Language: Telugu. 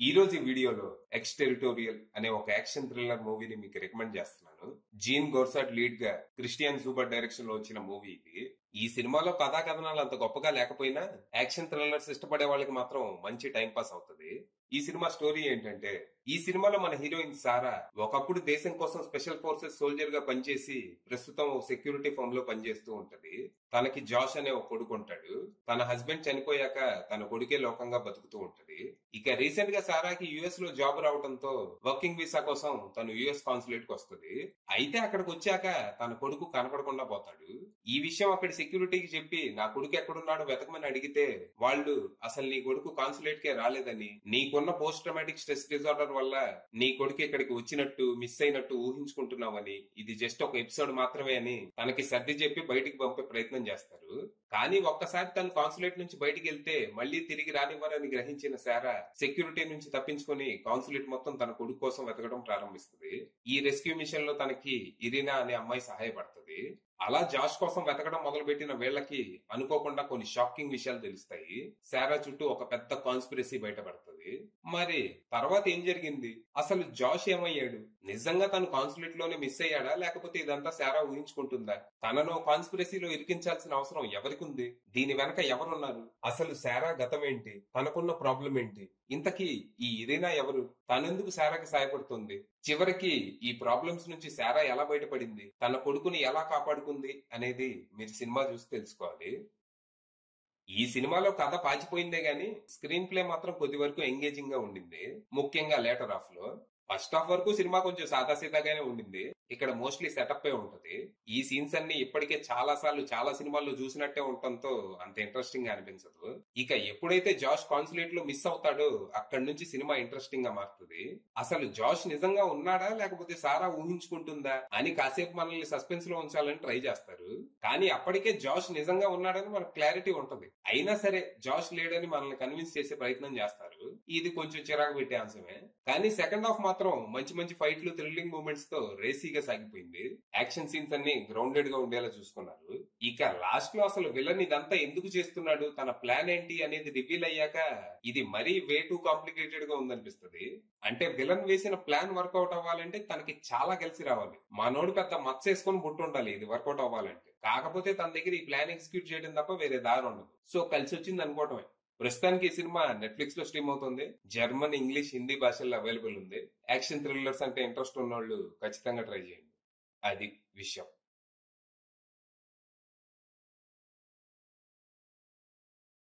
ఈ రోజు ఈ వీడియోలో ఎక్స్ టెరిటోరియల్ అనే ఒక యాక్షన్ థ్రిల్లర్ మూవీని మీకు రికమెండ్ చేస్తున్నాను. జీన్ గోర్సాట్ లీడ్ గా క్రిస్టియన్ సూపర్ డైరెక్షన్ లో వచ్చిన మూవీ ఇది. ఈ సినిమాలో కథా కథనాలు అంత గొప్పగా లేకపోయినా యాక్షన్ థ్రిల్లర్స్ ఇష్టపడే వాళ్ళకి మాత్రం మంచి టైం పాస్ అవుతుంది. ఈ సినిమా స్టోరీ ఏంటంటే, ఈ సినిమాలో మన హీరోయిన్ సారా ఒకప్పుడు దేశం కోసం స్పెషల్ ఫోర్సెస్ సోల్జర్ గా పనిచేసి ప్రస్తుతం ఓ సెక్యూరిటీ ఫర్మ్ లో పనిచేస్తూ ఉంటది. తనకి జాష్ అనే ఒక కొడుకు ఉంటాడు. తన హస్బెండ్ చనిపోయాక తన కొడుకే లోకంగా బతుకుతూ ఉంటది. ఇక రీసెంట్ గా సారాకి యుఎస్ లో జాబ్ రావడంతో వర్కింగ్ వీసా కోసం తను యుఎస్ కాన్సులేట్ కి వస్తుంది. అయితే అక్కడికి వచ్చాక తన కొడుకు కనపడకుండా పోతాడు. ఈ విషయం అక్కడి సెక్యూరిటీకి చెప్పి నా కొడుకు ఎక్కడున్నాడో వెతకమని అడిగితే వాళ్ళు అసలు నీ కొడుకు కాన్సులేట్ కే రాలేదని, నీకున్న పోస్ట్ ట్రామాటిక్ స్ట్రెస్ డిజార్డర్ వల్ల నీ కొడుకు ఇక్కడికి వచ్చినట్టు మిస్ అయినట్టు ఊహించుకుంటున్నావని, ఇది జస్ట్ ఒక ఎపిసోడ్ మాత్రమే అని తనకి సర్ది చెప్పి బయటికి పంపే ప్రయత్నం చేస్తారు. కానీ ఒక్కసారి తను కాన్సులేట్ నుంచి బయటికి వెళ్తే మళ్లీ తిరిగి రానివ్వరని గ్రహించిన సారా సెక్యూరిటీ నుంచి తప్పించుకుని కాన్సులేట్ మొత్తం తన కొడుకు కోసం వెతకడం ప్రారంభిస్తుంది. ఈ రెస్క్యూ మిషన్ లో తనకి ఇరినా అనే అమ్మాయి సహాయపడుతుంది. అలా జాష్ కోసం వెతకడం మొదలుపెట్టిన వీళ్ళకి అనుకోకుండా కొన్ని షాకింగ్ విషయాలు తెలుస్తాయి. సారా చుట్టూ ఒక పెద్ద కాన్స్పిరసీ బయటపడుతుంది. మరి తర్వాత ఏం జరిగింది? అసలు జాష్ ఏమయ్యాడు? నిజంగా తను కాన్సులేట్ లోనే మిస్ అయ్యాడా, లేకపోతే ఇదంతా సారా ఊహించుకుంటుందా? తనను కాన్స్పిరసీలో ఇరికించాల్సిన అవసరం ఎవరికి ఉంది? దీని వెనక ఎవరున్నారు? అసలు సారా గతం ఏంటి? తనకున్న ప్రాబ్లం ఏంటి? ఇంతకీ ఈ ఇరీనా ఎవరు? తనెందుకు సారాకి సాయపడుతుంది? చివరికి ఈ ప్రాబ్లమ్స్ నుంచి సారా ఎలా బయటపడింది, తన కొడుకుని ఎలా కాపాడుకుంది అనేది మీరు సినిమా చూసి తెలుసుకోవాలి. ఈ సినిమాలో కథ పాచిపోయిందే గాని స్క్రీన్ ప్లే మాత్రం కొద్ది వరకు ఎంగేజింగ్ గా ఉండింది. ముఖ్యంగా లేటర్ హాఫ్ లో. ఫస్ట్ హాఫ్ వరకు సినిమా కొంచెం సాదాసీదాగానే ఉండింది. ఇక్కడ మోస్ట్లీ సెటప్ ఏ ఉంటది. ఈ సీన్స్ అన్ని ఇప్పటికే చాలా సార్లు చాలా సినిమాల్లో చూసినట్టే ఉండటంతో అంత ఇంట్రెస్టింగ్ గా అనిపించదు. ఇక ఎప్పుడైతే జాష్ కాన్సులేట్ లో మిస్ అవుతాడో అక్కడి నుంచి సినిమా ఇంట్రెస్టింగ్ గా మారుతుంది. అసలు జాష్ నిజంగా ఉన్నాడా, లేకపోతే సారా ఊహించుకుంటుందా అని కాసేపు మనల్ని సస్పెన్స్ లో ఉంచాలని ట్రై చేస్తారు. కానీ అప్పటికే జాష్ నిజంగా ఉన్నాడని మనకు క్లారిటీ ఉంటది. అయినా సరే జాష్ లేడని మనల్ని కన్విన్స్ చేసే ప్రయత్నం చేస్తారు. ఇది కొంచెం చిరాకు పెట్టే అంశమే. కానీ సెకండ్ హాఫ్ మాత్రం మంచి మంచి ఫైట్లు, థ్రిల్లింగ్ మూమెంట్స్ తో రేసీగా సాగిపోయింది. యాక్షన్ సీన్స్ అన్ని గ్రౌండెడ్ గా ఉండేలా చూసుకున్నారు. ఇక లాస్ట్ లో అసలు విలన్ ఇదంతా ఎందుకు చేస్తున్నాడు, తన ప్లాన్ ఏంటి అనేది రివీల్ అయ్యాక ఇది మరీ వే టూ కాంప్లికేటెడ్ గా ఉందనిపిస్తుంది. అంటే విలన్ వేసిన ప్లాన్ వర్కౌట్ అవ్వాలంటే తనకి చాలా కలిసి రావాలి. మనోడు పెద్ద మచ్చ వేసుకొని బుట్టు ఉండాలి ఇది వర్కౌట్ అవ్వాలంటే. కాకపోతే తన దగ్గర ఈ ప్లాన్ ఎగ్జిక్యూట్ చేయడం తప్ప వేరే దారి ఉండదు. సో కలిసి వచ్చింది అనుకోవటమే. ప్రస్తుతానికి ఈ సినిమా నెట్ఫ్లిక్స్ లో స్ట్రీమ్ అవుతుంది. జర్మన్, ఇంగ్లీష్, హిందీ భాషల్లో అవైలబుల్ ఉంది. యాక్షన్ థ్రిల్లర్స్ అంటే ఇంట్రెస్ట్ ఉన్న వాళ్ళు ఖచ్చితంగా ట్రై చేయండి. అది విషయం.